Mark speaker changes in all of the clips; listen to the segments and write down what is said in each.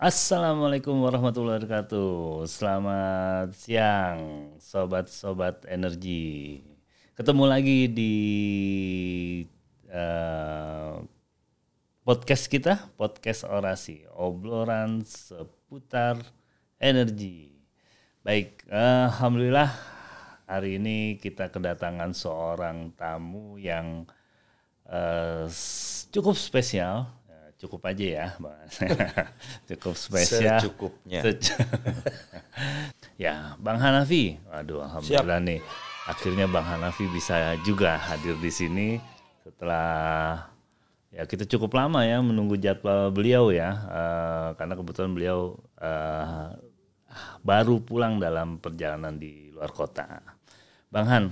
Speaker 1: Assalamualaikum warahmatullahi wabarakatuh. Selamat siang, sobat-sobat energi. Ketemu lagi di eh, podcast kita, podcast orasi, obrolan seputar energi. Baik, alhamdulillah hari ini kita kedatangan seorang tamu yang cukup spesial. Cukup aja ya, Bang. Cukup spesial.
Speaker 2: Secukupnya.
Speaker 1: Ya, Bang Hanafi. Waduh, alhamdulillah nih. Akhirnya Bang Hanafi bisa juga hadir di sini setelah ya kita cukup lama ya menunggu jadwal beliau ya. Karena kebetulan beliau baru pulang dalam perjalanan di luar kota. Bang Han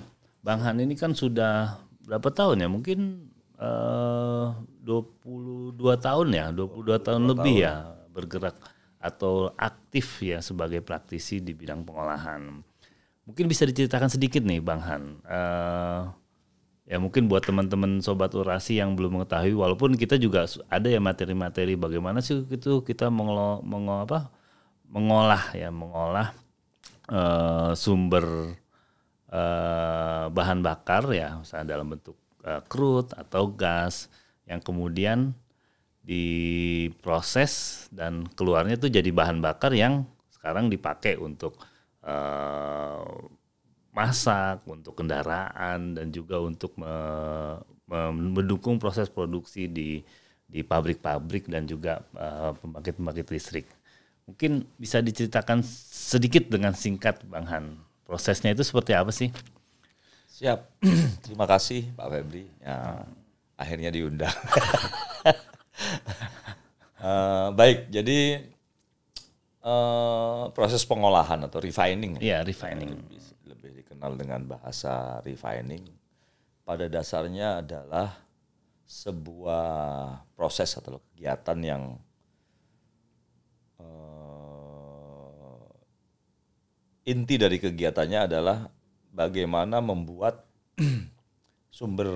Speaker 1: ini kan sudah berapa tahun ya? Mungkin 22 tahun ya, 22 tahun lebih ya bergerak atau aktif ya sebagai praktisi di bidang pengolahan. Mungkin bisa diceritakan sedikit nih Bang Han. Ya mungkin buat teman-teman sobat orasi yang belum mengetahui, walaupun kita juga ada ya materi-materi bagaimana sih itu kita mengolah sumber bahan bakar ya, misalnya dalam bentuk crude atau gas yang kemudian diproses dan keluarnya itu jadi bahan bakar yang sekarang dipakai untuk masak, untuk kendaraan dan juga untuk mendukung proses produksi di pabrik-pabrik dan juga pembangkit-pembangkit listrik. Mungkin bisa diceritakan sedikit dengan singkat Bang Han, prosesnya itu seperti apa sih?
Speaker 2: Siap, terima kasih Pak Febri. Ya, akhirnya diundang. Baik, jadi proses pengolahan atau refining.
Speaker 1: Iya, refining.
Speaker 2: Lebih dikenal dengan bahasa refining. Pada dasarnya adalah sebuah proses atau kegiatan yang inti dari kegiatannya adalah bagaimana membuat sumber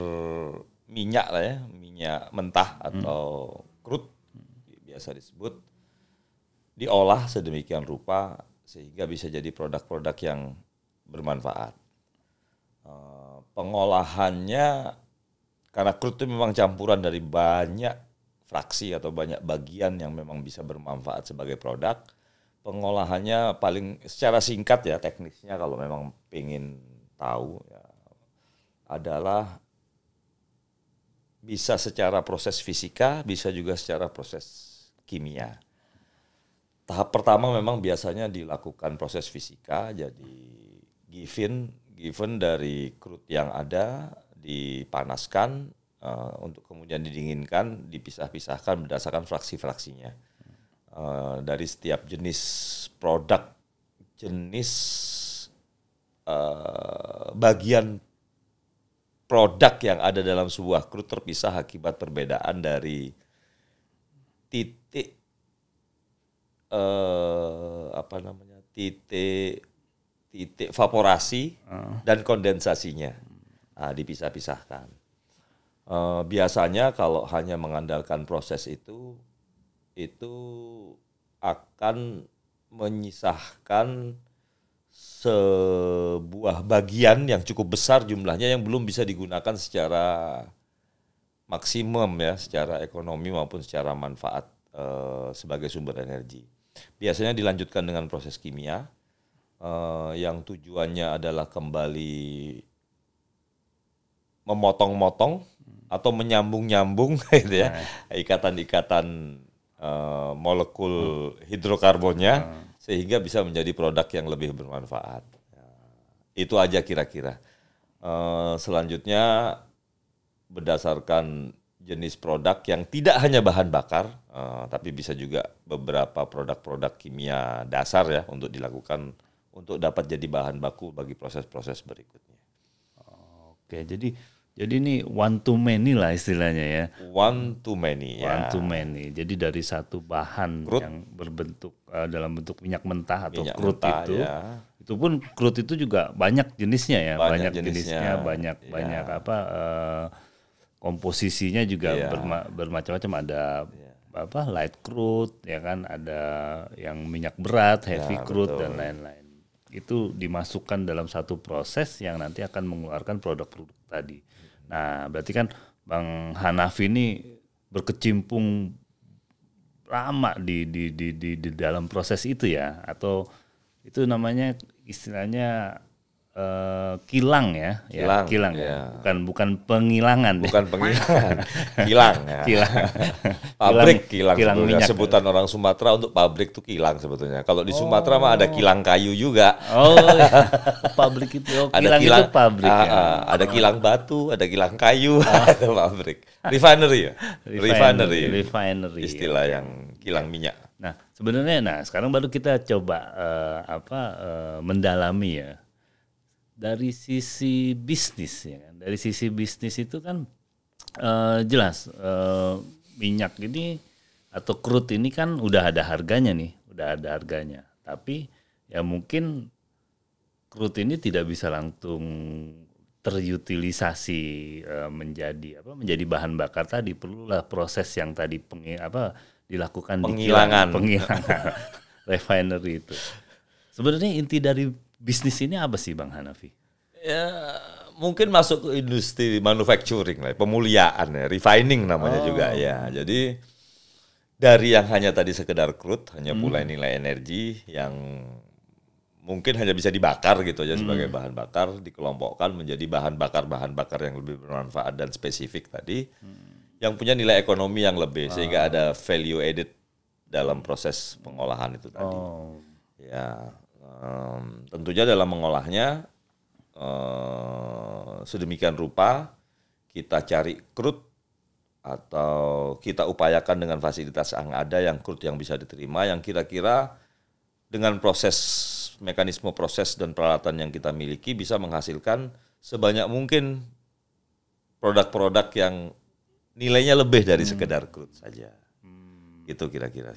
Speaker 2: minyak lah ya, minyak mentah atau crude biasa disebut, diolah sedemikian rupa sehingga bisa jadi produk-produk yang bermanfaat. Pengolahannya karena crude itu memang campuran dari banyak fraksi atau banyak bagian yang memang bisa bermanfaat sebagai produk. Pengolahannya paling secara singkat ya teknisnya kalau memang pengen tahu ya, adalah bisa secara proses fisika, bisa juga secara proses kimia. Tahap pertama memang biasanya dilakukan proses fisika, jadi given dari crude yang ada dipanaskan untuk kemudian didinginkan, dipisah-pisahkan berdasarkan fraksi-fraksinya. Dari setiap jenis produk, jenis bagian produk yang ada dalam sebuah crude terpisah akibat perbedaan dari titik titik evaporasi dan kondensasinya. Dipisah-pisahkan. Biasanya kalau hanya mengandalkan proses itu akan menyisahkan sebuah bagian yang cukup besar jumlahnya yang belum bisa digunakan secara maksimum ya, secara ekonomi maupun secara manfaat sebagai sumber energi. Biasanya dilanjutkan dengan proses kimia yang tujuannya adalah kembali memotong-motong atau menyambung-nyambung gitu ya, ikatan-ikatan molekul hidrokarbonnya sehingga bisa menjadi produk yang lebih bermanfaat. Itu aja kira-kira. Selanjutnya berdasarkan jenis produk yang tidak hanya bahan bakar, tapi bisa juga beberapa produk-produk kimia dasar ya untuk dilakukan untuk dapat jadi bahan baku bagi proses-proses berikutnya.
Speaker 1: Oke, jadi ini one to many lah istilahnya ya.
Speaker 2: One to many ya.
Speaker 1: One to many. Jadi dari satu bahan crude yang berbentuk dalam bentuk minyak mentah atau minyak crude mentah, itu, ya. Itu pun crude itu juga banyak jenisnya ya, banyak jenisnya, banyak komposisinya juga bermacam-macam, ada light crude ya kan, ada yang minyak berat, heavy crude
Speaker 2: betul.
Speaker 1: dan lain-lain. Itu dimasukkan dalam satu proses yang nanti akan mengeluarkan produk-produk tadi. Nah, berarti kan Bang Hanafi ini berkecimpung lama di dalam proses itu ya, atau itu namanya istilahnya kilang ya, kilang ya. Bukan penghilangan,
Speaker 2: bukan penghilangan, kilang ya. Pabrik kilang
Speaker 1: minyak.
Speaker 2: Sebutan orang Sumatera untuk pabrik itu kilang sebetulnya. Kalau di Sumatera mah ada kilang kayu juga.
Speaker 1: Oh, iya. Pabrik itu kilang itu pabrik.
Speaker 2: Ada kilang batu, ada kilang kayu, itu pabrik. Refinery ya.
Speaker 1: Refinery.
Speaker 2: Istilah yang kilang minyak.
Speaker 1: Nah, sebenarnya sekarang baru kita coba mendalami ya. Dari sisi bisnis ya kan. Dari sisi bisnis itu kan jelas minyak ini atau crude ini kan udah ada harganya nih, Tapi ya mungkin crude ini tidak bisa langsung terutilisasi menjadi bahan bakar tadi. Perlulah proses yang tadi dilakukan
Speaker 2: penghilangan
Speaker 1: refinery itu. Sebenarnya inti dari bisnis ini apa sih Bang Hanafi?
Speaker 2: Ya mungkin masuk ke industri manufacturing lah, pemuliaan ya, refining namanya juga ya. Jadi dari yang hanya tadi sekedar crude, hanya mulai nilai energi yang mungkin hanya bisa dibakar gitu aja sebagai bahan bakar, dikelompokkan menjadi bahan bakar yang lebih bermanfaat dan spesifik tadi, yang punya nilai ekonomi yang lebih, sehingga ada value added dalam proses pengolahan itu tadi. Ya. Tentunya dalam mengolahnya sedemikian rupa kita cari crude atau kita upayakan dengan fasilitas yang ada, yang crude yang bisa diterima, yang kira-kira dengan mekanisme proses dan peralatan yang kita miliki bisa menghasilkan sebanyak mungkin produk-produk yang nilainya lebih dari sekedar crude saja. Itu kira-kira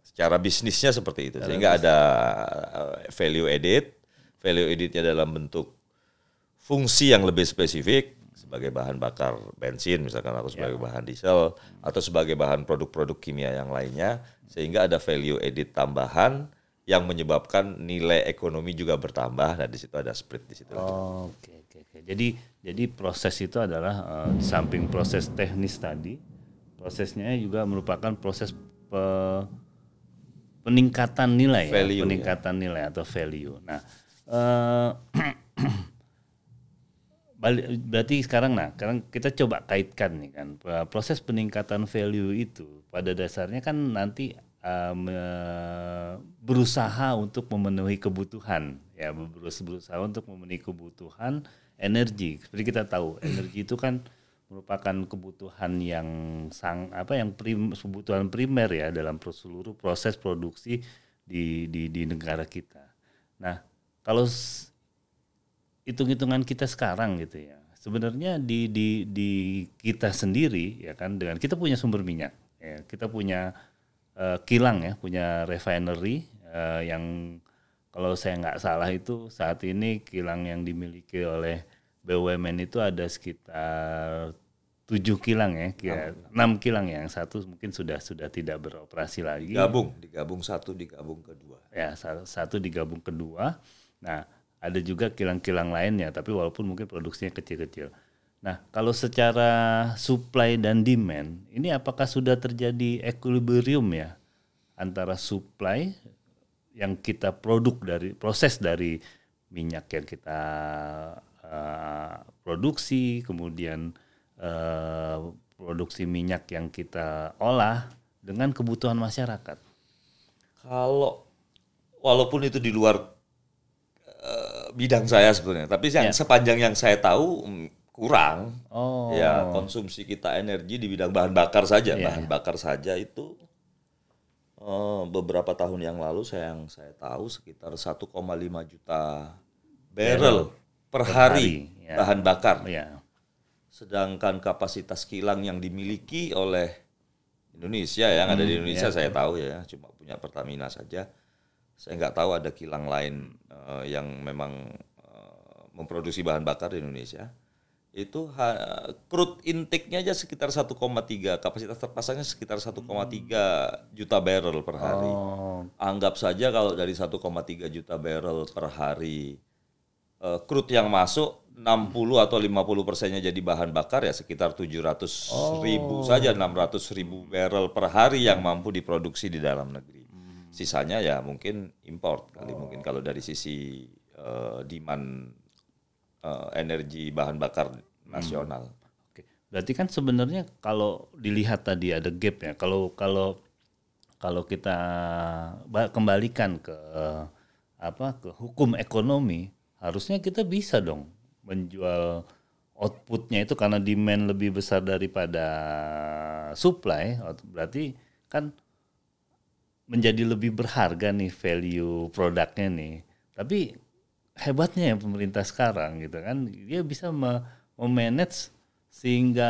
Speaker 2: secara bisnisnya seperti itu, sehingga ada value addednya dalam bentuk fungsi yang lebih spesifik sebagai bahan bakar bensin misalkan, atau sebagai bahan diesel, atau sebagai bahan produk-produk kimia yang lainnya, sehingga ada value added tambahan yang menyebabkan nilai ekonomi juga bertambah. Nah di situ ada split di situ.
Speaker 1: Oke. Jadi proses itu adalah di samping proses teknis tadi, prosesnya juga merupakan proses peningkatan nilai, nilai atau value. Nah, berarti sekarang kita coba kaitkan nih kan, proses peningkatan value itu pada dasarnya kan nanti berusaha untuk memenuhi kebutuhan energi. Seperti kita tahu, energi itu kan merupakan kebutuhan yang kebutuhan primer ya dalam seluruh proses produksi di negara kita. Nah, kalau hitung-hitungan kita sekarang gitu ya, sebenarnya di kita sendiri ya kan, dengan kita punya sumber minyak, ya, kita punya kilang ya, punya refinery yang kalau saya nggak salah itu saat ini kilang yang dimiliki oleh BUMN itu ada sekitar 7 kilang ya, 6 kilang ya. Yang satu mungkin sudah tidak beroperasi lagi.
Speaker 2: Digabung satu, digabung kedua.
Speaker 1: Ya, satu digabung kedua. Nah, ada juga kilang-kilang lainnya, tapi walaupun mungkin produksinya kecil-kecil. Nah, kalau secara supply dan demand, ini apakah sudah terjadi equilibrium ya antara supply yang kita proses dari minyak yang kita produksi, kemudian produksi minyak yang kita olah dengan kebutuhan masyarakat.
Speaker 2: Kalau walaupun itu di luar bidang saya sebetulnya, tapi sepanjang yang saya tahu kurang. Ya, konsumsi kita energi di bidang bahan bakar saja, bahan bakar saja itu beberapa tahun yang lalu saya tahu sekitar 1,5 juta barrel per hari bahan bakar. Sedangkan kapasitas kilang yang dimiliki oleh Indonesia yang ada di Indonesia saya tahu ya cuma punya Pertamina saja. Saya nggak tahu ada kilang lain yang memang memproduksi bahan bakar di Indonesia. itu crude intake-nya aja sekitar 1,3, kapasitas terpasangnya sekitar 1,3 juta barrel per hari. Anggap saja kalau dari 1,3 juta barrel per hari, crude yang masuk 60 atau 50%-nya jadi bahan bakar ya sekitar 700 ribu saja, 600 ribu barrel per hari yang mampu diproduksi di dalam negeri. Sisanya ya mungkin import kali, mungkin kalau dari sisi demand energi bahan bakar nasional.
Speaker 1: Oke. Berarti kan sebenarnya kalau dilihat tadi ada gap ya. Kalau kita kembalikan ke ke hukum ekonomi, harusnya kita bisa dong menjual outputnya itu karena demand lebih besar daripada supply. Berarti kan menjadi lebih berharga nih value produknya nih. Tapi hebatnya ya pemerintah sekarang gitu kan, dia bisa memanage sehingga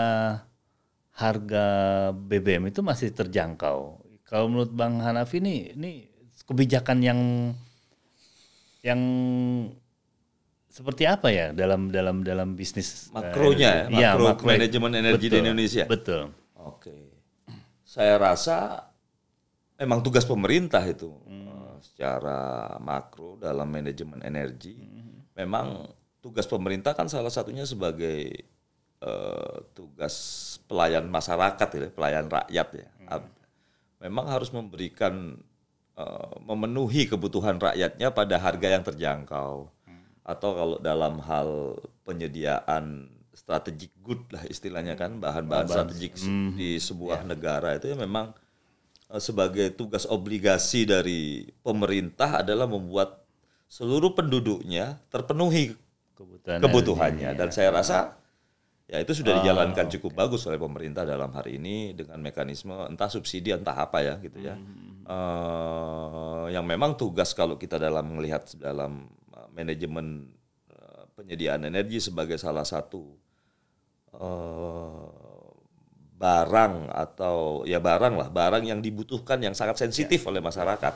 Speaker 1: harga BBM itu masih terjangkau. Kalau menurut Bang Hanafi ini kebijakan yang seperti apa ya dalam bisnis
Speaker 2: makronya, makro manajemen energi di Indonesia.
Speaker 1: Betul.
Speaker 2: Oke. Saya rasa memang tugas pemerintah itu secara makro dalam manajemen energi. Memang tugas pemerintah kan salah satunya sebagai tugas pelayan masyarakat ya, pelayan rakyat ya. Memang harus memberikan memenuhi kebutuhan rakyatnya pada harga yang terjangkau. Atau kalau dalam hal penyediaan strategic good lah istilahnya kan, bahan-bahan strategik di sebuah negara itu ya memang sebagai tugas obligasi dari pemerintah adalah membuat seluruh penduduknya terpenuhi kebutuhannya. Dan saya rasa ya itu sudah dijalankan cukup bagus oleh pemerintah dalam hari ini dengan mekanisme entah subsidi entah apa ya gitu ya. Yang memang tugas kalau kita dalam melihat dalam manajemen penyediaan energi sebagai salah satu barang atau ya barang yang dibutuhkan yang sangat sensitif oleh masyarakat.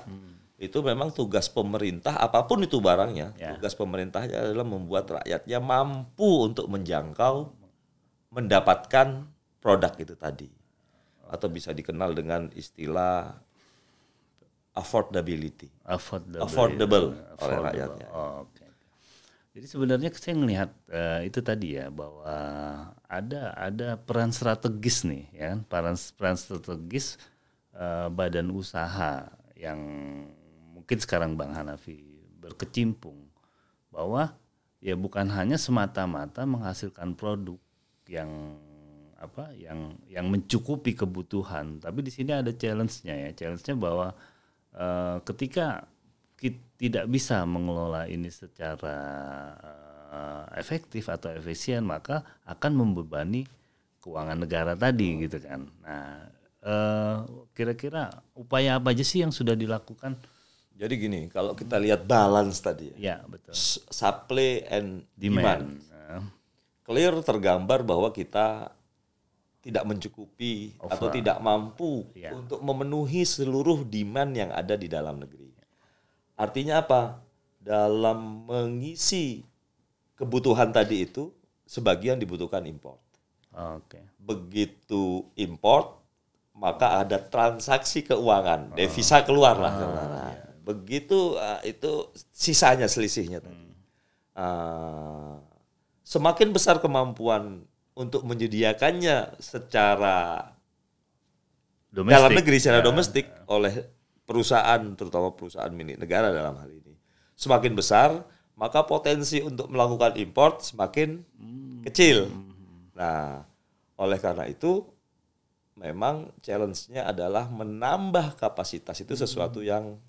Speaker 2: Itu memang tugas pemerintah apapun itu barangnya. Tugas pemerintahnya adalah membuat rakyatnya mampu untuk menjangkau mendapatkan produk itu tadi. Atau bisa dikenal dengan istilah affordability. Affordable oleh rakyatnya.
Speaker 1: Jadi sebenarnya saya melihat itu tadi ya bahwa ada peran strategis nih ya, peran strategis badan usaha yang mungkin sekarang Bang Hanafi berkecimpung bahwa ya bukan hanya semata-mata menghasilkan produk yang mencukupi kebutuhan, tapi di sini ada challenge-nya ya. Challenge-nya bahwa ketika kita tidak bisa mengelola ini secara efektif atau efisien, maka akan membebani keuangan negara tadi gitu kan. Nah, kira-kira upaya apa aja sih yang sudah dilakukan?
Speaker 2: Jadi gini, kalau kita lihat balance tadi
Speaker 1: ya betul.
Speaker 2: Supply and demand. Clear tergambar bahwa kita tidak mencukupi atau tidak mampu untuk memenuhi seluruh demand yang ada di dalam negeri. Artinya apa? Dalam mengisi kebutuhan tadi itu, sebagian dibutuhkan import. Begitu import, maka ada transaksi keuangan, devisa keluarlah. Begitu itu sisanya selisihnya tadi. Semakin besar kemampuan untuk menyediakannya secara domestik, dalam negeri, secara domestik oleh perusahaan, terutama perusahaan milik negara dalam hal ini, semakin besar, maka potensi untuk melakukan import semakin kecil. Nah, oleh karena itu, memang challenge-nya adalah menambah kapasitas itu sesuatu yang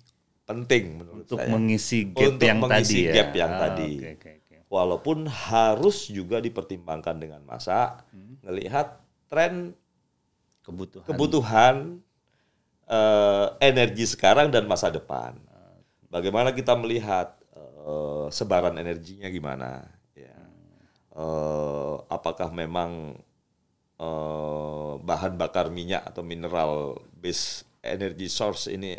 Speaker 2: penting menurut
Speaker 1: untuk
Speaker 2: saya.
Speaker 1: Mengisi gap yang tadi ya.
Speaker 2: Okay. Walaupun harus juga dipertimbangkan dengan masa, melihat tren kebutuhan energi sekarang dan masa depan. Bagaimana kita melihat sebaran energinya gimana? Ya. Apakah memang bahan bakar minyak atau mineral base energy source ini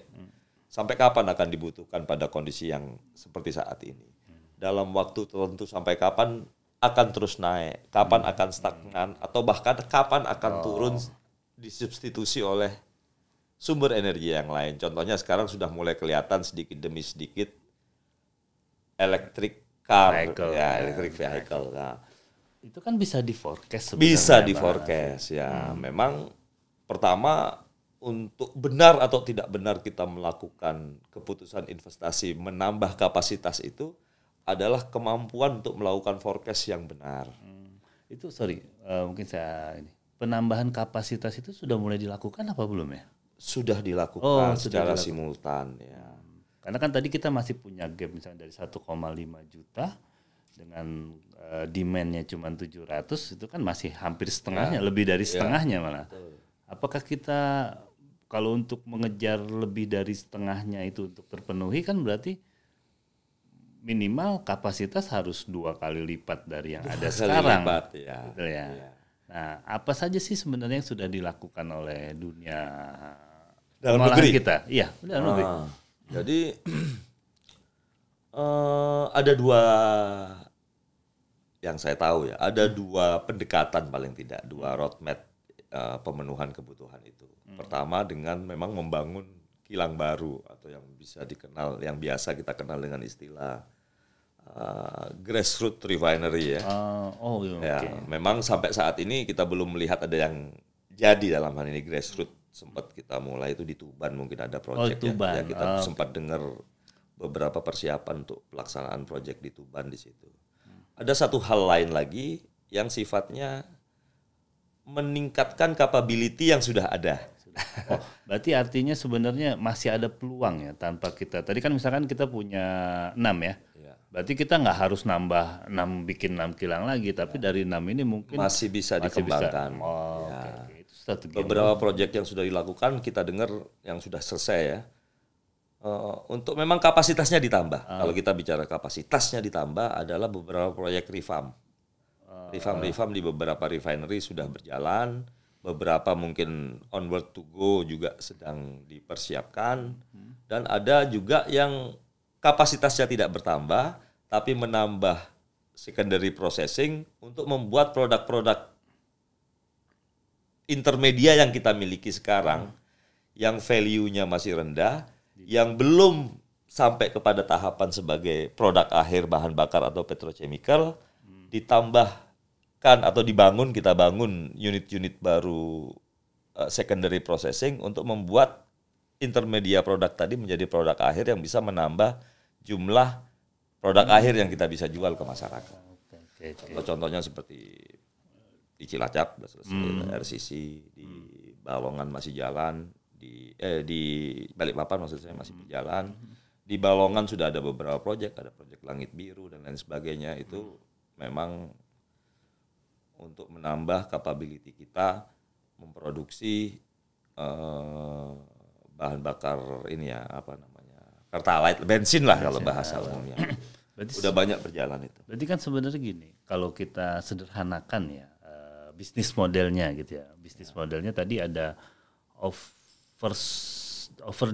Speaker 2: sampai kapan akan dibutuhkan pada kondisi yang seperti saat ini? Dalam waktu tertentu sampai kapan akan terus naik, kapan akan stagnan, atau bahkan kapan akan turun disubstitusi oleh sumber energi yang lain. Contohnya sekarang sudah mulai kelihatan sedikit demi sedikit electric car, electric vehicle. Nah,
Speaker 1: itu kan bisa di forecast sebenarnya.
Speaker 2: Bisa di forecast ya. Memang pertama untuk benar atau tidak benar kita melakukan keputusan investasi menambah kapasitas itu adalah kemampuan untuk melakukan forecast yang benar.
Speaker 1: Itu mungkin penambahan kapasitas itu sudah mulai dilakukan apa belum ya?
Speaker 2: Sudah dilakukan secara simultan ya.
Speaker 1: Karena kan tadi kita masih punya gap misalnya dari 1,5 juta dengan demand-nya cuma 700, itu kan masih hampir setengahnya, lebih dari setengahnya malah. Apakah kita kalau untuk mengejar lebih dari setengahnya itu untuk terpenuhi kan berarti minimal kapasitas harus 2 kali lipat dari yang ada sekarang. Betul ya. Nah, apa saja sih sebenarnya yang sudah dilakukan oleh dunia
Speaker 2: dalam negeri
Speaker 1: kita? Iya, dalam negeri.
Speaker 2: Jadi ada 2 yang saya tahu ya, ada 2 pendekatan paling tidak, 2 roadmap pemenuhan kebutuhan itu. Pertama dengan memang membangun kilang baru atau yang bisa dikenal, yang biasa kita kenal dengan istilah grassroots refinery ya. Memang sampai saat ini kita belum melihat ada yang jadi dalam hal ini grassroots. Sempat kita mulai itu di Tuban, mungkin ada proyek ya. Kita sempat dengar beberapa persiapan untuk pelaksanaan proyek di Tuban di situ. Ada satu hal lain lagi yang sifatnya meningkatkan capability yang sudah ada.
Speaker 1: Berarti artinya sebenarnya masih ada peluang ya tanpa kita. Tadi kan misalkan kita punya 6 ya. Berarti kita nggak harus nambah 6, bikin 6 kilang lagi, tapi dari 6 ini mungkin
Speaker 2: masih bisa dikembangkan.
Speaker 1: Itu strategi.
Speaker 2: Beberapa proyek yang sudah dilakukan kita dengar yang sudah selesai ya. Untuk memang kapasitasnya ditambah. Kalau kita bicara kapasitasnya ditambah adalah beberapa proyek revamp. Revamp di beberapa refinery sudah berjalan, beberapa mungkin onward to go juga sedang dipersiapkan, dan ada juga yang kapasitasnya tidak bertambah, tapi menambah secondary processing untuk membuat produk-produk intermedia yang kita miliki sekarang, yang value-nya masih rendah, yang belum sampai kepada tahapan sebagai produk akhir bahan bakar atau petrochemical, ditambahkan atau kita bangun unit-unit baru secondary processing untuk membuat intermedia produk tadi menjadi produk akhir yang bisa menambah jumlah produk akhir yang kita bisa jual ke masyarakat. Contohnya seperti di Cilacap sudah selesai, RCC, di Balongan masih jalan, di Balikpapan maksud saya masih berjalan. Di Balongan sudah ada beberapa proyek, ada proyek Langit Biru dan lain sebagainya. Itu memang untuk menambah capability kita memproduksi bahan bakar ini ya, Pertalite, bensin lah kalau bahasa umumnya. Berarti udah banyak berjalan itu.
Speaker 1: Berarti kan sebenarnya gini, kalau kita sederhanakan ya bisnis modelnya gitu ya. Bisnis modelnya tadi ada over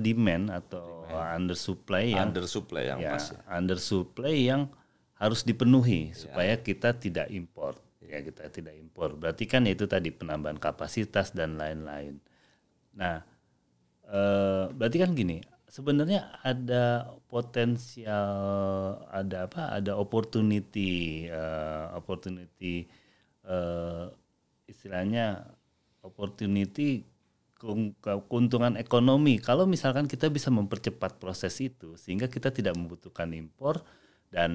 Speaker 1: demand atau undersupply yang harus dipenuhi supaya kita tidak impor. Ya, kita tidak impor. Berarti kan itu tadi penambahan kapasitas dan lain-lain. Nah, berarti kan gini, sebenarnya ada potensial, ada opportunity istilahnya opportunity keuntungan ekonomi kalau misalkan kita bisa mempercepat proses itu sehingga kita tidak membutuhkan impor dan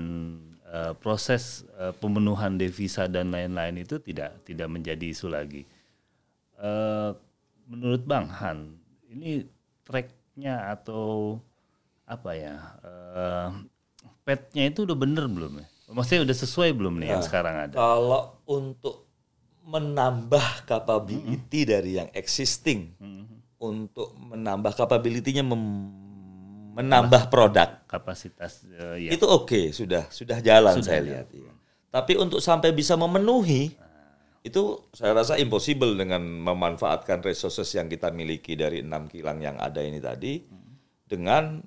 Speaker 1: proses pemenuhan devisa dan lain-lain itu tidak menjadi isu lagi. Menurut Bang Han, ini tracknya atau petnya itu udah bener belum ya? Maksudnya udah sesuai belum nih yang sekarang ada?
Speaker 2: Kalau untuk menambah capability dari yang existing, untuk menambah capability-nya menambah produk
Speaker 1: kapasitas
Speaker 2: itu oke, sudah jalan saya lihat. Ya. Tapi untuk sampai bisa memenuhi itu saya rasa impossible dengan memanfaatkan resources yang kita miliki dari 6 kilang yang ada ini tadi dengan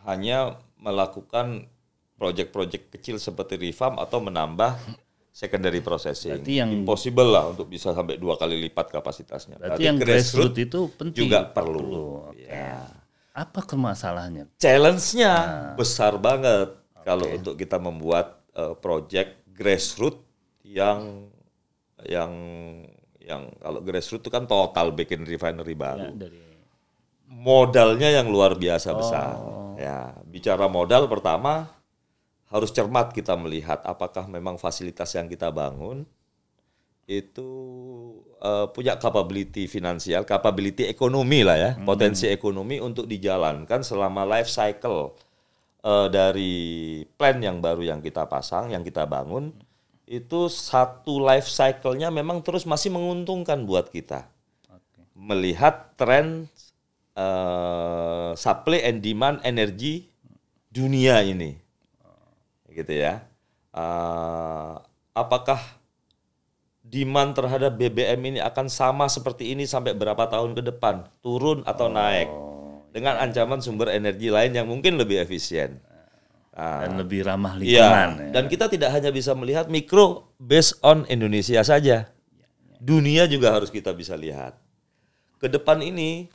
Speaker 2: hanya melakukan proyek-proyek kecil seperti revamp atau menambah secondary processing.
Speaker 1: Berarti yang
Speaker 2: impossible lah untuk bisa sampai 2 kali lipat kapasitasnya.
Speaker 1: Berarti yang grassroots itu penting.
Speaker 2: Juga perlu.
Speaker 1: Okay.
Speaker 2: Ya.
Speaker 1: Apa kemasalahnya?
Speaker 2: Challenge-nya besar banget kalau untuk kita membuat project grassroots yang kalau grassroots itu kan total bikin refinery baru. Ya, modalnya yang luar biasa besar. Ya, bicara modal pertama harus cermat kita melihat apakah memang fasilitas yang kita bangun itu punya capability finansial, capability ekonomi lah ya, potensi ekonomi untuk dijalankan selama life cycle dari plan yang baru yang kita pasang, yang kita bangun, itu satu life cycle-nya memang terus masih menguntungkan buat kita. Melihat tren supply and demand energi dunia ini, gitu ya. Apakah demand terhadap BBM ini akan sama seperti ini sampai berapa tahun ke depan, turun atau naik, dengan ancaman sumber energi lain yang mungkin lebih efisien
Speaker 1: dan lebih ramah lingkungan.
Speaker 2: Ya. Dan kita tidak hanya bisa melihat mikro based on Indonesia saja, dunia juga harus kita bisa lihat. Ke depan ini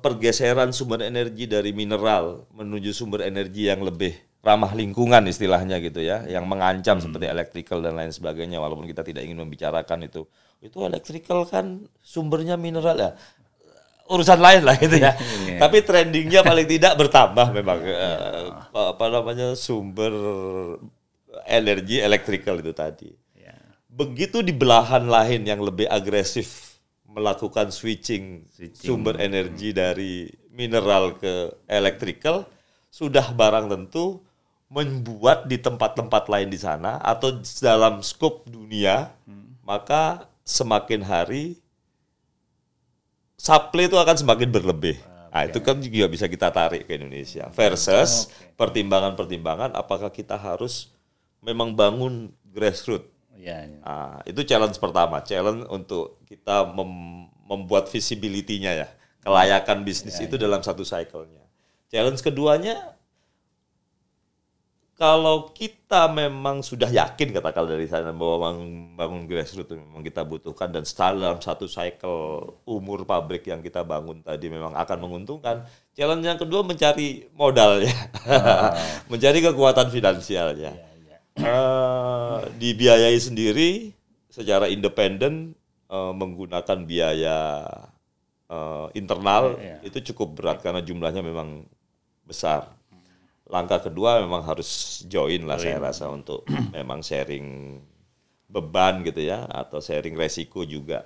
Speaker 2: pergeseran sumber energi dari mineral menuju sumber energi yang lebih ramah lingkungan istilahnya gitu ya, yang mengancam seperti electrical dan lain sebagainya, walaupun kita tidak ingin membicarakan itu electrical kan sumbernya mineral ya, urusan lain lah gitu ya. Tapi trendingnya paling tidak bertambah memang sumber energi electrical itu tadi. Begitu di belahan lain yang lebih agresif melakukan switching sumber energi dari mineral ke electrical, sudah barang tentu membuat di tempat-tempat lain di sana atau dalam skop dunia, maka semakin hari supply itu akan semakin berlebih. Nah, itu kan juga bisa kita tarik ke Indonesia. Versus pertimbangan-pertimbangan apakah kita harus memang bangun grassroots. Nah, itu challenge pertama, challenge untuk kita membuat visibility-nya ya, kelayakan bisnis itu dalam satu cycle-nya. Challenge keduanya, kalau kita memang sudah yakin katakanlah dari sana bahwa bangun grassroots memang kita butuhkan dan dalam satu cycle umur pabrik yang kita bangun tadi memang akan menguntungkan. Challenge yang kedua mencari modalnya, mencari kekuatan finansialnya. Dibiayai sendiri secara independen menggunakan biaya internal itu cukup berat karena jumlahnya memang besar. Langkah kedua memang harus join lah saya rasa untuk memang sharing beban gitu ya, atau sharing resiko juga,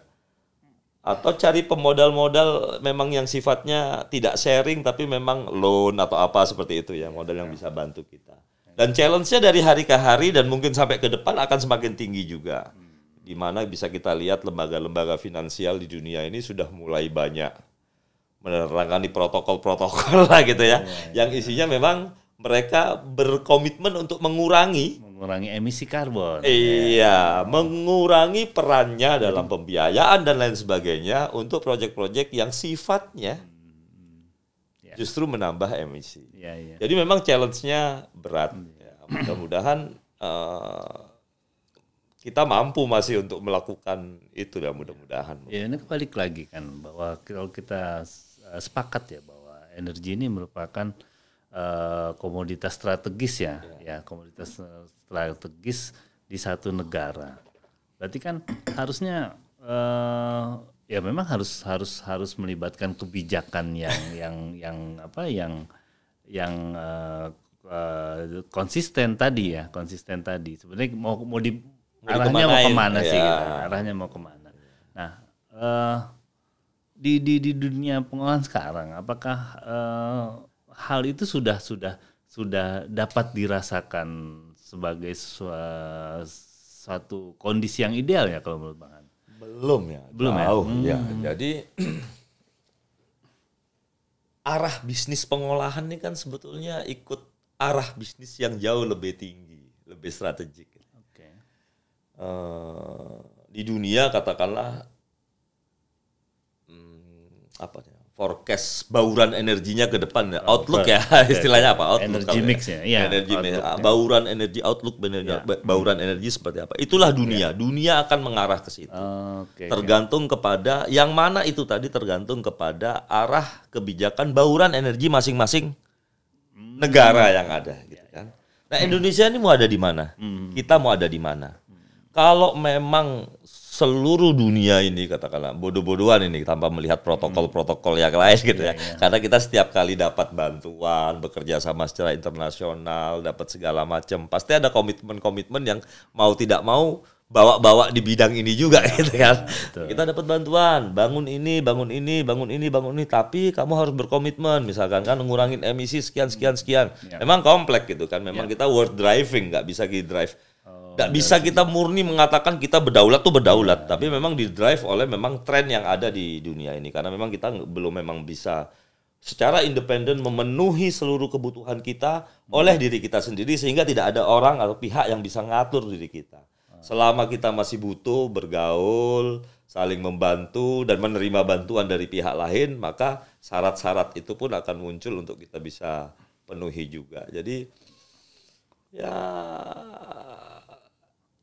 Speaker 2: atau cari pemodal-modal memang yang sifatnya tidak sharing tapi memang loan atau apa seperti itu ya, modal yang bisa bantu kita. Dan challenge-nya dari hari ke hari dan mungkin sampai ke depan akan semakin tinggi juga. Di mana bisa kita lihat lembaga-lembaga finansial di dunia ini sudah mulai banyak menerangkan protokol-protokol lah gitu ya. Yang isinya memang mereka berkomitmen untuk mengurangi
Speaker 1: emisi karbon.
Speaker 2: Iya, mengurangi perannya dalam pembiayaan dan lain sebagainya untuk proyek-proyek yang sifatnya justru menambah emisi. Jadi memang challenge-nya berat. Mudah-mudahan kita mampu masih untuk melakukan itu ya, mudah-mudahan.
Speaker 1: Ya, ini balik lagi kan bahwa kalau kita sepakat ya bahwa energi ini merupakan komoditas strategis ya, komoditas strategis di satu negara. Berarti kan harusnya ya memang harus melibatkan kebijakan yang konsisten tadi. Sebenarnya mau arahnya mau kemana sih? Gitu. Arahnya mau kemana? Nah, di dunia pengolahan sekarang, apakah hal itu sudah dapat dirasakan sebagai suatu kondisi yang ideal ya kalau menurut Bang Han?
Speaker 2: Belum ya. Jadi arah bisnis pengolahan ini kan sebetulnya ikut arah bisnis yang jauh lebih tinggi, lebih strategik. Di dunia katakanlah forecast bauran energinya ke depan, outlook ya istilahnya apa? Outlook,
Speaker 1: energy mix ya. Iya,
Speaker 2: energy mix,
Speaker 1: outlook,
Speaker 2: bauran energi, outlook bauran energi seperti apa? Itulah dunia. Dunia akan mengarah ke situ. Tergantung kepada yang mana itu tadi, tergantung kepada arah kebijakan bauran energi masing-masing negara yang ada, gitu kan. Nah, Indonesia ini mau ada di mana? Kita mau ada di mana? Kalau memang seluruh dunia ini katakanlah bodoh-bodohan ini tanpa melihat protokol-protokol yang lain gitu ya. Karena kita setiap kali dapat bantuan, bekerja sama secara internasional, dapat segala macam, pasti ada komitmen-komitmen yang mau tidak mau bawa-bawa di bidang ini juga gitu kan. Kita dapat bantuan, bangun ini, tapi kamu harus berkomitmen misalkan kan ngurangin emisi sekian. Memang kompleks gitu kan. Memang kita world driving, nggak bisa drive. Nggak bisa kita murni mengatakan kita berdaulat, tapi memang di drive oleh memang tren yang ada di dunia ini, karena memang kita belum memang bisa secara independen memenuhi seluruh kebutuhan kita oleh diri kita sendiri, sehingga tidak ada orang atau pihak yang bisa ngatur diri kita. Selama kita masih butuh bergaul, saling membantu dan menerima bantuan dari pihak lain, maka syarat-syarat itu pun akan muncul untuk kita bisa penuhi juga. Jadi ya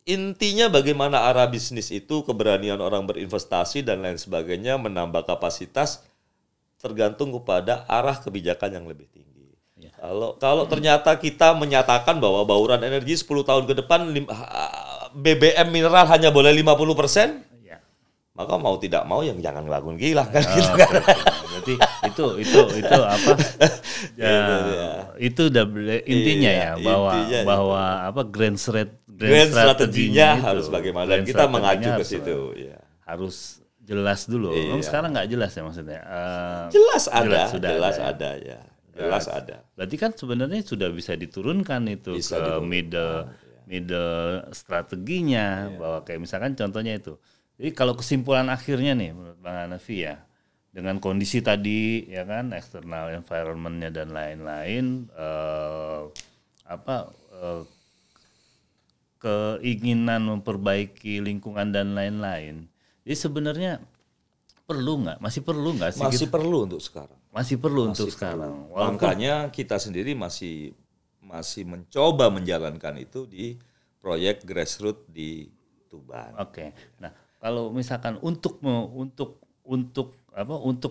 Speaker 2: intinya bagaimana arah bisnis itu, keberanian orang berinvestasi dan lain sebagainya, menambah kapasitas tergantung kepada arah kebijakan yang lebih tinggi. Ya. Kalau ternyata kita menyatakan bahwa bauran energi 10 tahun ke depan BBM mineral hanya boleh 50%, ya, maka mau tidak mau yang jangan ngelakuin gila kan gitu kan.
Speaker 1: Berarti itu apa? Itu udah intinya ya, bahwa apa grand strateginya
Speaker 2: harus bagaimana, dan kita mengacu ke situ ya.
Speaker 1: Harus jelas dulu. Sekarang nggak jelas ya maksudnya.
Speaker 2: Jelas ada.
Speaker 1: Berarti kan sebenarnya sudah bisa diturunkan itu ke middle strateginya, bahwa kayak misalkan contohnya itu. Jadi kalau kesimpulan akhirnya nih menurut Bang Hanafi ya, dengan kondisi tadi ya kan, external environment-nya dan lain-lain, keinginan memperbaiki lingkungan dan lain-lain. Jadi sebenarnya masih perlu nggak sih?
Speaker 2: Masih perlu untuk sekarang.
Speaker 1: Masih perlu untuk sekarang.
Speaker 2: Makanya kita sendiri masih mencoba menjalankan itu di proyek grassroots di Tuban.
Speaker 1: Oke. Nah, kalau misalkan untuk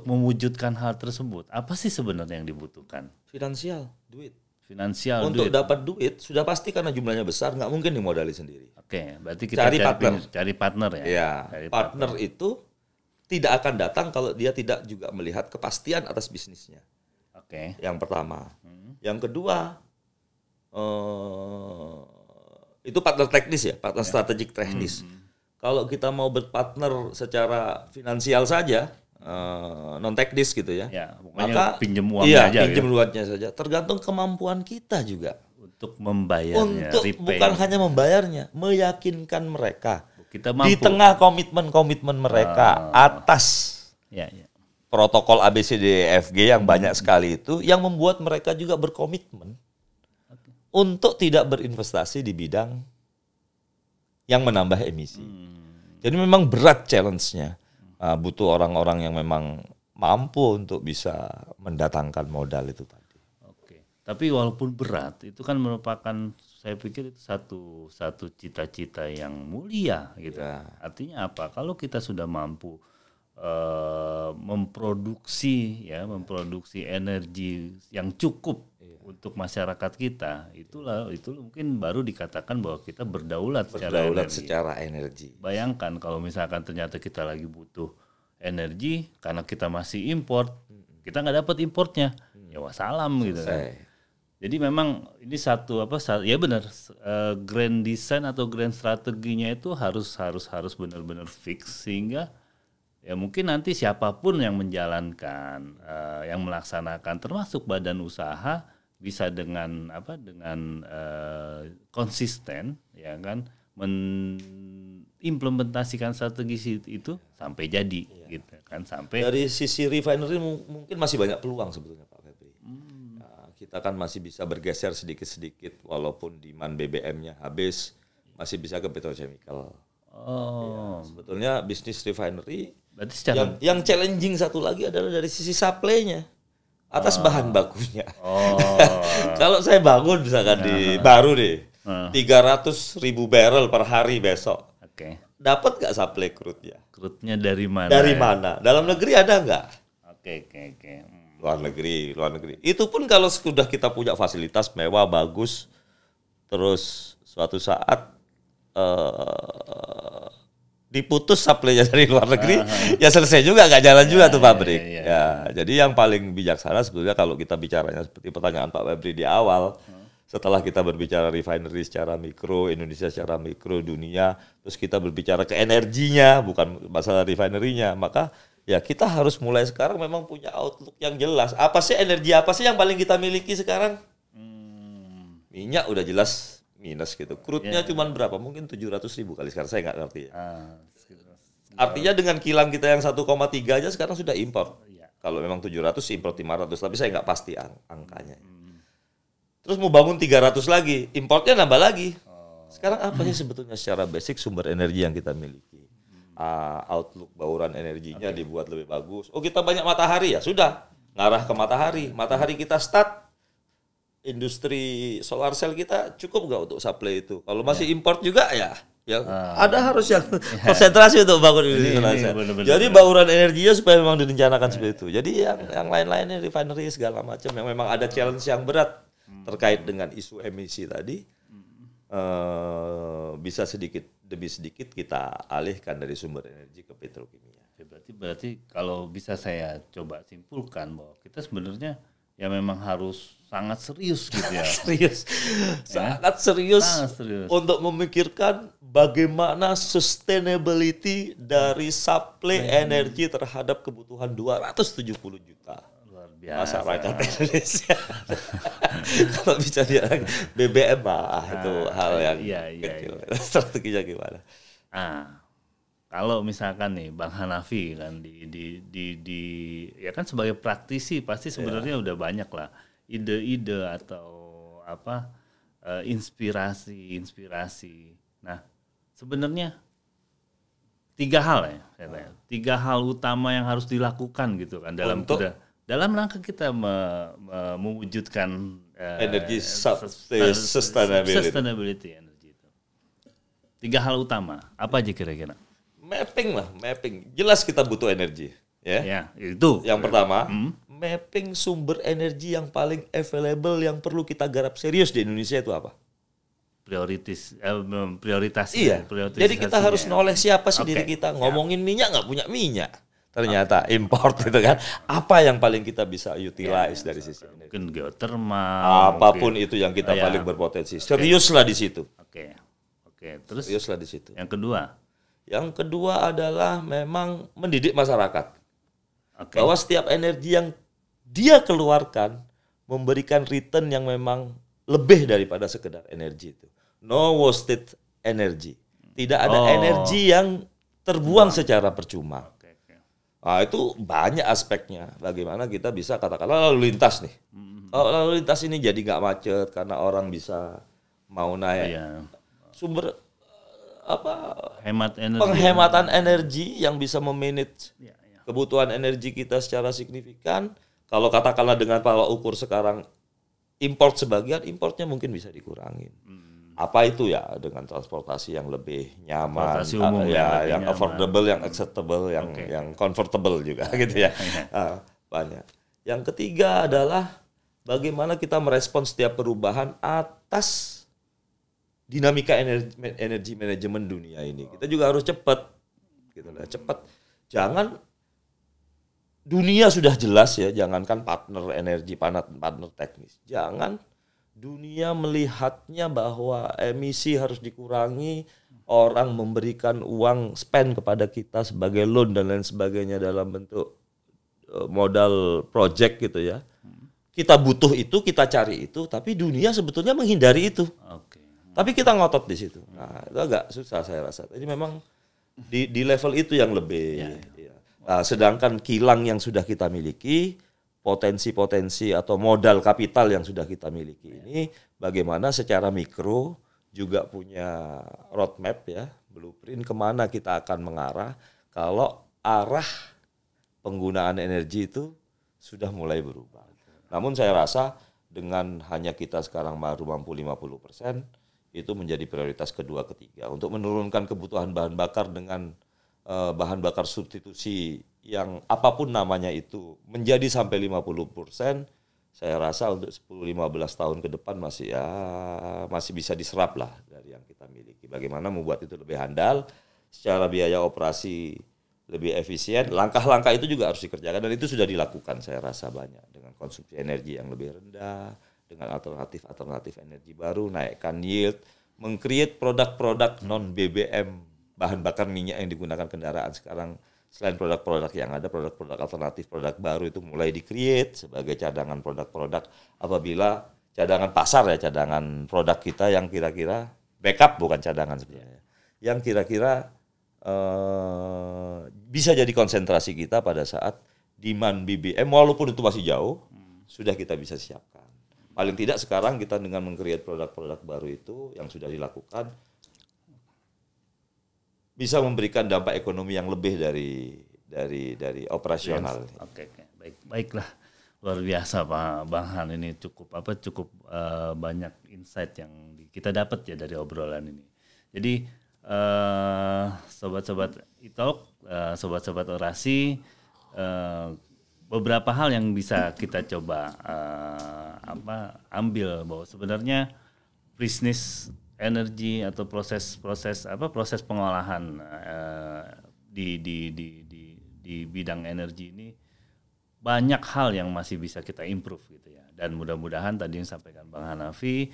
Speaker 1: mewujudkan hal tersebut, apa sih sebenarnya yang dibutuhkan?
Speaker 2: Finansial, duit.
Speaker 1: Untuk
Speaker 2: dapat duit sudah pasti, karena jumlahnya besar, nggak mungkin dimodali sendiri.
Speaker 1: Oke, berarti kita cari partner ya.
Speaker 2: Ya, partner itu tidak akan datang kalau dia tidak juga melihat kepastian atas bisnisnya.
Speaker 1: Oke.
Speaker 2: Yang pertama. Yang kedua, itu partner teknis ya, partner strategik teknis. Kalau kita mau berpartner secara finansial saja, non teknis gitu ya,
Speaker 1: maka pinjam uangnya aja.
Speaker 2: Pinjam uangnya saja. Tergantung kemampuan kita juga
Speaker 1: untuk membayarnya.
Speaker 2: Bukan hanya membayarnya, meyakinkan mereka.
Speaker 1: Kita mampu.
Speaker 2: Di tengah komitmen mereka atas protokol ABCDEFG yang banyak sekali itu, yang membuat mereka juga berkomitmen untuk tidak berinvestasi di bidang yang menambah emisi. Jadi memang berat challenge-nya. Butuh orang-orang yang memang mampu untuk bisa mendatangkan modal itu tadi.
Speaker 1: Oke. Tapi walaupun berat, itu kan merupakan, saya pikir itu satu cita-cita yang mulia gitu. Artinya apa? Kalau kita sudah mampu memproduksi energi yang cukup untuk masyarakat kita, itu mungkin baru dikatakan bahwa kita berdaulat secara energi. Bayangkan kalau misalkan ternyata kita lagi butuh energi karena kita masih import, kita nggak dapat importnya, ya wassalam gitu kan. Jadi memang ini ya benar, grand design atau grand strateginya itu harus benar-benar fix, sehingga ya mungkin nanti siapapun yang menjalankan, yang melaksanakan, termasuk badan usaha, bisa dengan konsisten ya kan mengimplementasikan strategi itu sampai jadi gitu kan. Sampai
Speaker 2: dari sisi refinery mungkin masih banyak peluang sebetulnya Pak Febri. Kita kan masih bisa bergeser sedikit-sedikit, walaupun demand BBM-nya habis, masih bisa ke petrochemical. Sebetulnya bisnis refinery
Speaker 1: Berarti secara
Speaker 2: Yang challenging satu lagi adalah dari sisi supply-nya atas bahan bakunya. Kalau saya bangun misalkan baru nih 300.000 barrel per hari besok, dapat nggak supply crude-nya?
Speaker 1: Crude-nya dari mana?
Speaker 2: Dari mana? Dalam negeri ada nggak?
Speaker 1: Oke.
Speaker 2: Luar negeri. Itu pun kalau sudah kita punya fasilitas mewah bagus, terus suatu saat diputus supply-nya dari luar negeri, ya selesai juga, nggak jalan juga tuh pabrik. Ya, jadi yang paling bijaksana sebetulnya kalau kita bicaranya seperti pertanyaan Pak Febri di awal, setelah kita berbicara refinery secara mikro, Indonesia secara mikro, dunia, terus kita berbicara ke energinya, bukan masalah refinery-nya, maka ya kita harus mulai sekarang memang punya outlook yang jelas. Apa sih energi apa sih yang paling kita miliki sekarang? Minyak udah jelas minus gitu. Crude-nya cuman berapa? Mungkin 700.000 kali sekarang, saya nggak ngerti ya. Artinya dengan kilang kita yang 1,3 aja sekarang sudah impor. Kalau memang 700 impor 500, tapi saya nggak pasti angkanya. Terus mau bangun 300 lagi, importnya nambah lagi. Sekarang apa sih sebetulnya secara basic sumber energi yang kita miliki? Outlook bauran energinya dibuat lebih bagus. Oh, kita banyak matahari, ya sudah, ngarah ke matahari. Matahari kita start, industri solar cell kita cukup nggak untuk supply itu? Kalau masih import juga ya ada harus yang konsentrasi untuk bangun industri solar cell. Jadi bauran energinya supaya memang direncanakan seperti itu. Jadi yang lain-lainnya refinery segala macam yang memang ada challenge yang berat terkait dengan isu emisi tadi, bisa sedikit demi sedikit kita alihkan dari sumber energi ke petrokimia.
Speaker 1: Berarti kalau bisa saya coba simpulkan bahwa kita sebenarnya ya memang harus sangat serius gitu ya.
Speaker 2: Sangat serius untuk memikirkan bagaimana sustainability dari supply energi terhadap kebutuhan 270 juta masyarakat Indonesia. Kalau bisa dia BBM itu hal yang kecil. Strateginya gimana?
Speaker 1: Kalau misalkan nih Bang Hanafi kan ya kan sebagai praktisi pasti sebenarnya udah banyak lah ide-ide atau apa inspirasi. Nah, sebenarnya 3 hal ya, saya tanya. 3 hal utama yang harus dilakukan gitu kan dalam rangka kita mewujudkan
Speaker 2: energi sustainability
Speaker 1: energi itu. 3 hal utama apa aja kira-kira?
Speaker 2: Mapping. Jelas kita butuh energi, ya.
Speaker 1: Ya, itu.
Speaker 2: Yang pertama, mapping sumber energi yang paling available yang perlu kita garap serius di Indonesia itu apa?
Speaker 1: Prioritas.
Speaker 2: Iya. Jadi kita harus knowledge siapa sih diri kita. Ngomongin minyak nggak punya minyak. Ternyata import gitu kan. Apa yang paling kita bisa utilize dari sisi energi?
Speaker 1: Mungkin geothermal.
Speaker 2: Apapun itu yang kita paling berpotensi. Seriuslah di situ.
Speaker 1: Oke. Terus
Speaker 2: seriuslah di situ.
Speaker 1: Yang
Speaker 2: kedua adalah memang mendidik masyarakat. Bahwa setiap energi yang dia keluarkan memberikan return yang memang lebih daripada sekedar energi itu. No wasted energy. Tidak ada energi yang terbuang secara percuma. Nah, itu banyak aspeknya. Bagaimana kita bisa katakanlah lalu lintas nih. Kalau lalu lintas ini jadi nggak macet karena orang bisa mau naik sumber penghematan energi yang bisa memanage kebutuhan energi kita secara signifikan. Kalau katakanlah dengan pola ukur sekarang import sebagian, importnya mungkin bisa dikurangin. Apa itu ya dengan transportasi yang lebih nyaman, yang affordable, yang acceptable, yang comfortable juga gitu ya. Banyak. Yang ketiga adalah bagaimana kita merespon setiap perubahan atas dinamika energi manajemen dunia ini. Kita juga harus cepat. Gitu lah, cepat. Jangan dunia sudah jelas ya, jangankan partner energi, partner teknis. Jangan dunia melihatnya bahwa emisi harus dikurangi, orang memberikan uang spend kepada kita sebagai loan dan lain sebagainya dalam bentuk modal project gitu ya. Kita butuh itu, kita cari itu, tapi dunia sebetulnya menghindari itu. Tapi kita ngotot di situ. Nah, itu agak susah saya rasa. Jadi memang di level itu yang lebih. Nah, sedangkan kilang yang sudah kita miliki, potensi-potensi atau modal kapital yang sudah kita miliki ini, bagaimana secara mikro juga punya roadmap ya, blueprint kemana kita akan mengarah. Kalau arah penggunaan energi itu sudah mulai berubah. Namun saya rasa dengan hanya kita sekarang baru mampu 50%, itu menjadi prioritas kedua ketiga untuk menurunkan kebutuhan bahan bakar dengan bahan bakar substitusi yang apapun namanya itu menjadi sampai 50%. Saya rasa untuk 10-15 tahun ke depan masih bisa diserap lah dari yang kita miliki. Bagaimana membuat itu lebih handal, secara biaya operasi lebih efisien. Langkah-langkah itu juga harus dikerjakan dan itu sudah dilakukan saya rasa banyak dengan konsumsi energi yang lebih rendah, dengan alternatif energi baru, naikkan yield, meng-create produk-produk non BBM, bahan bakar minyak yang digunakan kendaraan sekarang. Selain produk-produk yang ada, produk-produk alternatif, produk baru itu mulai di-create sebagai cadangan produk-produk apabila cadangan pasar ya, cadangan produk kita yang kira-kira backup, bukan cadangan sebenarnya, yang kira-kira bisa jadi konsentrasi kita pada saat demand BBM walaupun itu masih jauh, sudah kita bisa siapkan. Paling tidak sekarang kita dengan meng-create produk-produk baru itu yang sudah dilakukan bisa memberikan dampak ekonomi yang lebih dari operasional.
Speaker 1: Oke. Baiklah, luar biasa Pak Bang Han, ini cukup banyak insight yang kita dapat ya dari obrolan ini. Jadi sobat-sobat e-talk, sobat-sobat orasi, beberapa hal yang bisa kita coba ambil bahwa sebenarnya bisnis energi atau proses pengolahan di bidang energi ini banyak hal yang masih bisa kita improve gitu ya, dan mudah-mudahan tadi yang sampaikan Bang Hanafi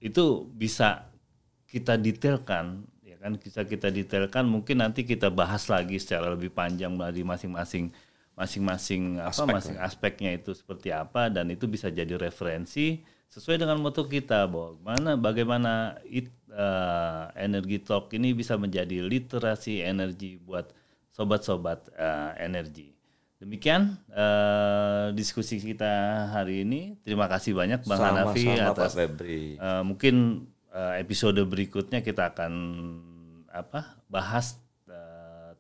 Speaker 1: itu bisa kita detailkan ya kan, kita detailkan, mungkin nanti kita bahas lagi secara lebih panjang dari masing-masing aspeknya itu seperti apa, dan itu bisa jadi referensi sesuai dengan moto kita bahwa bagaimana Energi Talk ini bisa menjadi literasi energi buat sobat-sobat energi. Demikian diskusi kita hari ini. Terima kasih banyak Bang Hanafi atas mungkin episode berikutnya kita akan bahas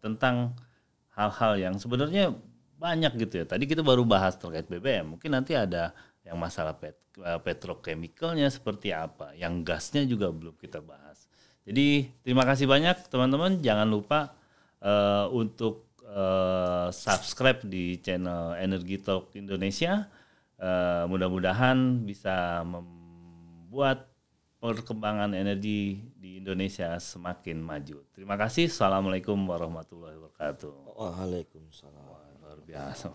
Speaker 1: tentang hal-hal yang sebenarnya banyak gitu ya. Tadi kita baru bahas terkait BBM. Mungkin nanti ada yang masalah petrochemicalnya seperti apa, yang gasnya juga belum kita bahas. Jadi terima kasih banyak teman-teman. Jangan lupa untuk subscribe di channel Energi Talk Indonesia. Mudah-mudahan bisa membuat perkembangan energi di Indonesia semakin maju. Terima kasih. Assalamualaikum warahmatullahi wabarakatuh.
Speaker 2: Waalaikumsalam.
Speaker 1: Luar biasa.